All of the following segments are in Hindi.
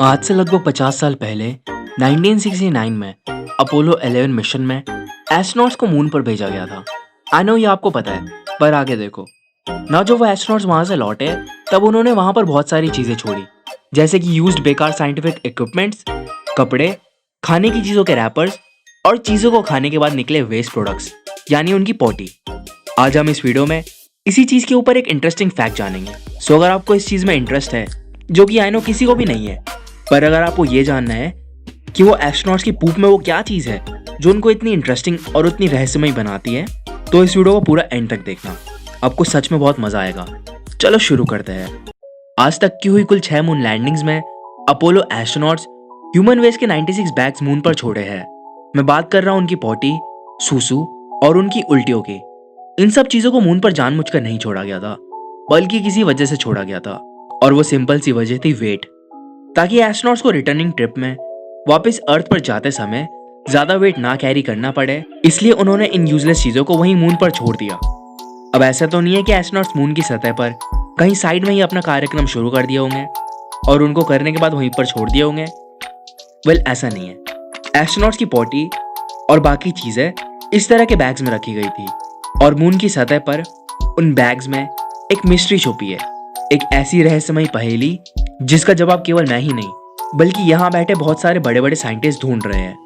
आज से लगभग 50 साल पहले 1969 में अपोलो 11 मिशन में एस्ट्रोनॉट्स को मून पर भेजा गया था। आई नो ये आपको पता है, पर आगे देखो ना। जो वो एस्ट्रोनॉट्स वहां से लौटे तब उन्होंने वहां पर बहुत सारी चीजें छोड़ी, जैसे कि यूज्ड बेकार साइंटिफिक इक्विपमेंट्स, कपड़े, खाने की चीजों के रैपर्स और चीजों को खाने के बाद निकले वेस्ट प्रोडक्ट्स, यानी उनकी पॉटी। आज हम इस वीडियो में इसी चीज के ऊपर एक इंटरेस्टिंग फैक्ट जानेंगे। सो अगर आपको इस चीज में इंटरेस्ट है, जो कि आई नो किसी को भी नहीं है, पर अगर आपको ये जानना है कि वो एस्ट्रोनॉट्स की पूप में वो क्या चीज है जो उनको इतनी इंटरेस्टिंग और उतनी रहस्यमयी बनाती है, तो इस वीडियो को पूरा एंड तक देखना। आपको सच में बहुत मजा आएगा। चलो शुरू करते हैं। आज तक की हुई कुल 6 मून लैंडिंग्स में अपोलो एस्ट्रोनॉट्स ह्यूमन वेस्ट के 96 बैग्स मून पर छोड़े हैं। मैं बात कर रहा हूँ उनकी पॉटी, सूसू और उनकी उल्टियों की। इन सब चीजों को मून पर जानबूझकर नहीं छोड़ा गया था, बल्कि किसी वजह से छोड़ा गया था, और वो सिंपल सी वजह थी वेट। ताकि एस्ट्रोनॉट्स को रिटर्निंग ट्रिप में वापस अर्थ पर जाते समय ज्यादा वेट ना कैरी करना पड़े, इसलिए उन्होंने इन यूजलेस चीजों को वहीं मून पर छोड़ दिया। अब ऐसा तो नहीं है कि एस्ट्रोनॉट्स मून की सतह पर कहीं साइड में ही अपना कार्यक्रम शुरू कर दिए होंगे और उनको करने के बाद वहीं पर छोड़ दिए होंगे। वेल, ऐसा नहीं है। एस्ट्रोनॉट्स की पॉटी और बाकी चीजें इस तरह के बैग्स में रखी गई थी, और मून की सतह पर उन बैग्स में एक मिस्ट्री छुपी है, एक ऐसी रहस्यमयी पहेली जिसका जवाब केवल मैं ही नहीं बल्कि यहाँ बैठे बहुत सारे बड़े बड़े साइंटिस्ट ढूंढ रहे हैं।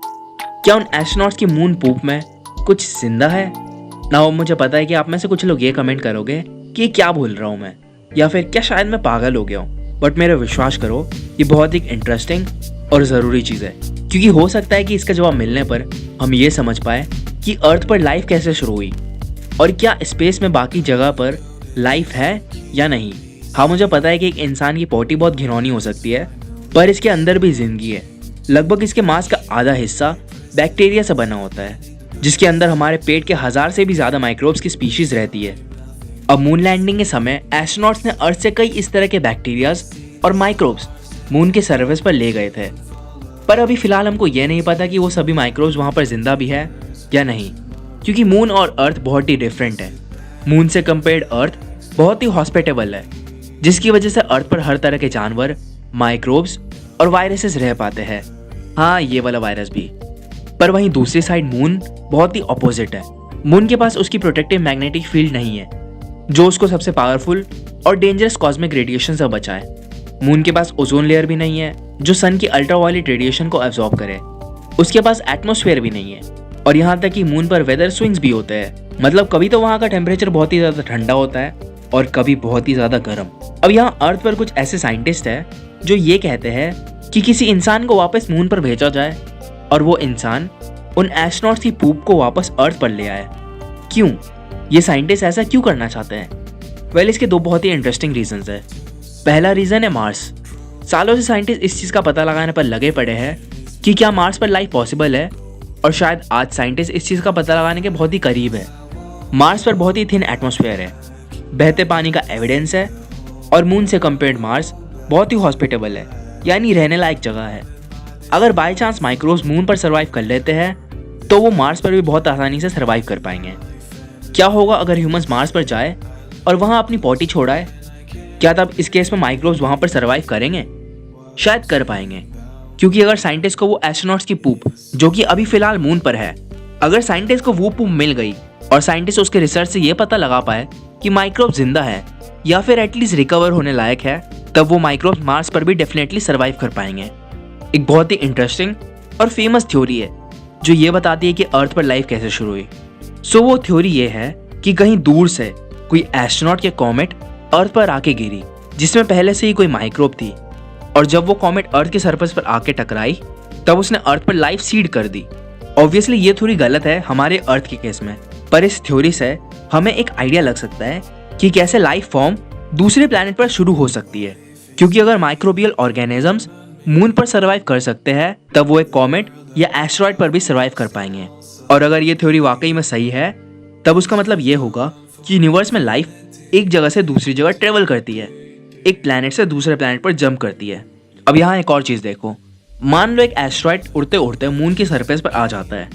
क्या उन एस्ट्रोनॉट्स की मून पूप में कुछ जिंदा है ना? वो मुझे पता है कि आप में से कुछ लोग ये कमेंट करोगे कि क्या बोल रहा हूँ मैं, या फिर क्या शायद मैं पागल हो गया हूँ। बट मेरा विश्वास करो, ये बहुत ही इंटरेस्टिंग और ज़रूरी चीज़ है, क्योंकि हो सकता है कि इसका जवाब मिलने पर हम ये समझ पाए कि अर्थ पर लाइफ कैसे शुरू हुई और क्या स्पेस में बाकी जगह पर लाइफ है या नहीं। हाँ, मुझे पता है कि एक इंसान की पॉटी बहुत घिनौनी हो सकती है, पर इसके अंदर भी जिंदगी है। लगभग इसके मांस का आधा हिस्सा बैक्टीरिया से बना होता है, जिसके अंदर हमारे पेट के 1000 से भी ज्यादा माइक्रोब्स की स्पीशीज रहती है। अब मून लैंडिंग के समय एस्ट्रोनॉट्स ने अर्थ से कई इस तरह के बैक्टीरियाज और माइक्रोब्स मून के सरफेस पर ले गए थे, पर अभी फिलहाल हमको यह नहीं पता कि वो सभी माइक्रोब्स वहां पर जिंदा भी है या नहीं, क्योंकि मून और अर्थ बहुत ही डिफरेंट है। मून से कंपेयर्ड अर्थ बहुत ही हॉस्पिटेबल है, जिसकी वजह से अर्थ पर हर तरह के जानवर, माइक्रोब्स और वायरसेस रह पाते हैं। हाँ, ये वाला वायरस भी। पर वहीं दूसरी साइड मून बहुत ही ऑपोजिट है। मून के पास उसकी प्रोटेक्टिव मैग्नेटिक फील्ड नहीं है, जो उसको सबसे पावरफुल और डेंजरस कॉस्मिक रेडिएशन से बचाए। मून के पास ओजोन लेयर भी नहीं है, जो सन की अल्ट्रावायलेट रेडिएशन को एब्जॉर्ब करे। उसके पास एटमॉस्फेयर भी नहीं है, और यहाँ तक कि मून पर वेदर स्विंग्स भी होते हैं। मतलब कभी तो वहाँ का टेम्परेचर बहुत ही ज़्यादा ठंडा होता है और कभी बहुत ही ज़्यादा गर्म। अब यहाँ अर्थ पर कुछ ऐसे साइंटिस्ट हैं जो ये कहते हैं कि किसी इंसान को वापस मून पर भेजा जाए और वो इंसान उन एस्ट्रोनॉट्स की पूप को वापस अर्थ पर ले आए। क्यों? ये साइंटिस्ट ऐसा क्यों करना चाहते हैं? वेल, इसके दो बहुत ही इंटरेस्टिंग रीजंस है। पहला रीज़न है मार्स। सालों से साइंटिस्ट इस चीज़ का पता लगाने पर लगे पड़े हैं कि क्या मार्स पर लाइफ पॉसिबल है, और शायद आज साइंटिस्ट इस चीज़ का पता लगाने के बहुत ही करीब है। मार्स पर बहुत ही थिन एटमॉस्फेयर है, बहते पानी का एविडेंस है, और मून से कंपेयर्ड मार्स बहुत ही हॉस्पिटेबल है, यानी रहने लायक जगह है। अगर बाय चांस माइक्रोब्स मून पर सर्वाइव कर लेते हैं तो वो मार्स पर भी बहुत आसानी से सर्वाइव कर पाएंगे। क्या होगा अगर ह्यूमंस मार्स पर जाए और वहाँ अपनी पॉटी छोड़ाए? क्या तब इस केस में माइक्रोब्स वहाँ पर सर्वाइव करेंगे? शायद कर पाएंगे, क्योंकि अगर साइंटिस्ट को वो एस्ट्रोनॉट्स की पूप, जो कि अभी फिलहाल मून पर है, अगर साइंटिस्ट को वो पूप मिल गई और साइंटिस्ट उसके रिसर्च से ये पता लगा पाए कि माइक्रोब जिंदा है या फिर एटलीस्ट रिकवर होने लायक है, तब वो माइक्रोब मार्स पर भी डेफिनेटली सर्वाइव कर पाएंगे। एक बहुत ही इंटरेस्टिंग और फेमस थ्योरी है जो ये बताती है कि अर्थ पर लाइफ कैसे शुरू हुई। सो वो थ्योरी ये है कि कहीं दूर से कोई एस्ट्रोनॉट या कॉमेट अर्थ पर आके गिरी, जिसमें पहले से ही कोई माइक्रोब थी, और जब वो कॉमेट अर्थ के सरफेस पर आके टकराई तब उसने अर्थ पर लाइफ सीड कर दी। ऑब्वियसली ये थ्योरी गलत है हमारे अर्थ के केस में, पर इस थ्योरी से हमें एक आइडिया लग सकता है कि कैसे लाइफ फॉर्म दूसरे प्लैनेट पर शुरू हो सकती है। क्योंकि अगर माइक्रोबियल ऑर्गेनिजम्स मून पर सर्वाइव कर सकते हैं, तब वो एक कॉमेट या एस्टेरॉयड पर भी सर्वाइव कर पाएंगे। और अगर ये थ्योरी वाकई में सही है, तब उसका मतलब ये होगा कि यूनिवर्स में लाइफ एक जगह से दूसरी जगह ट्रेवल करती है, एक प्लैनेट से दूसरे प्लैनेट पर जंप करती है। अब यहाँ एक और चीज़ देखो। मान लो एक एस्टेरॉयड उड़ते उड़ते मून की सरफेस पर आ जाता है,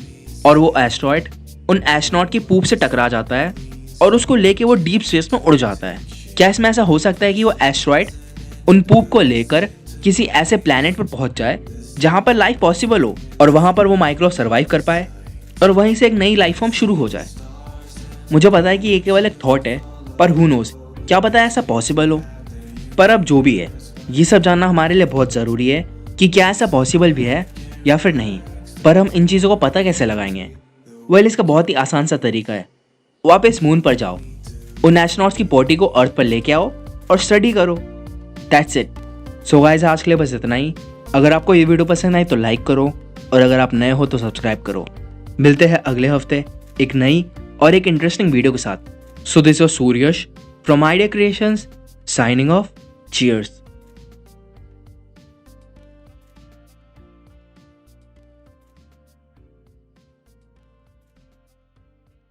और वो एस्टेरॉयड उन एस्ट्रोनॉट की पूप से टकरा जाता है और उसको लेके वो डीप स्पेस में उड़ जाता है। क्या इसमें ऐसा हो सकता है कि वो एस्टेरॉयड उन पूप को लेकर किसी ऐसे प्लैनेट पर पहुंच जाए जहां पर लाइफ पॉसिबल हो और वहां पर वो माइक्रो सर्वाइव कर पाए और वहीं से एक नई लाइफ फॉर्म शुरू हो जाए। मुझे पता है कि ये केवल एक थॉट है, पर हु नोज, क्या पता है ऐसा पॉसिबल हो। पर अब जो भी है, ये सब जानना हमारे लिए बहुत ज़रूरी है कि क्या ऐसा पॉसिबल भी है या फिर नहीं। पर हम इन चीज़ों को पता कैसे लगाएंगे? इसका बहुत ही आसान सा तरीका है। आप इस मून पर जाओ, उन एस्ट्रोनॉट्स की पोटी को अर्थ पर लेके आओ और स्टडी करो। That's it. सो गाइस, आज के लिए बस इतना ही। अगर आपको ये वीडियो पसंद आई तो लाइक करो और अगर आप नए हो तो सब्सक्राइब करो। मिलते हैं अगले हफ्ते एक नई और एक इंटरेस्टिंग वीडियो के साथ। So this was Suryash from idea creations, signing off. Cheers.